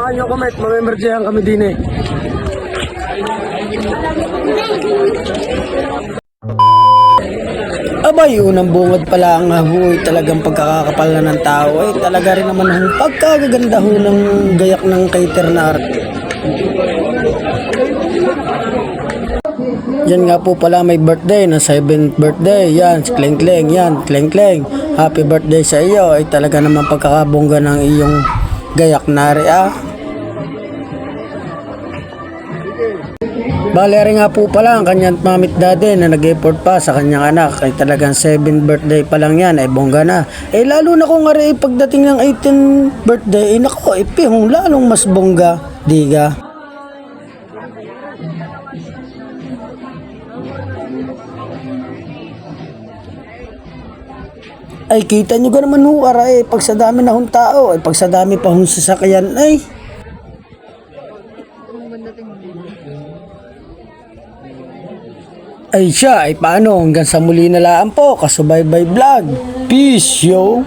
Samahan niyo kami at mag-emergency kami din eh. Abay, unang bungad pala ang ahuy, talagang pagkakakapal na ng tao ay talaga rin naman ang pagkagaganda ho ng gayak ng cater na art. Yan nga po pala may birthday na 7th birthday, yan, si Kleng Kleng, yan, Kleng Kleng, happy birthday sa iyo, ay talaga naman pagkakabongga ng iyong gayak na rin Bale rin nga po pala ang kanyang mamit daddy na nag-effort pa sa kanyang anak ay talagang 7th birthday pa lang yan ay bongga na. Eh lalo na kung nga rin pagdating ng 18th birthday, nako, ipihong lalong mas bongga, diga. Ay kita nyo ka naman ho aray, pag sa dami na hong tao, ay pag sa dami pa hong sasakyan ay. Ay siya, ay paano hanggang sa muli na laan po, Kasubaybay Vlog. Peace yo!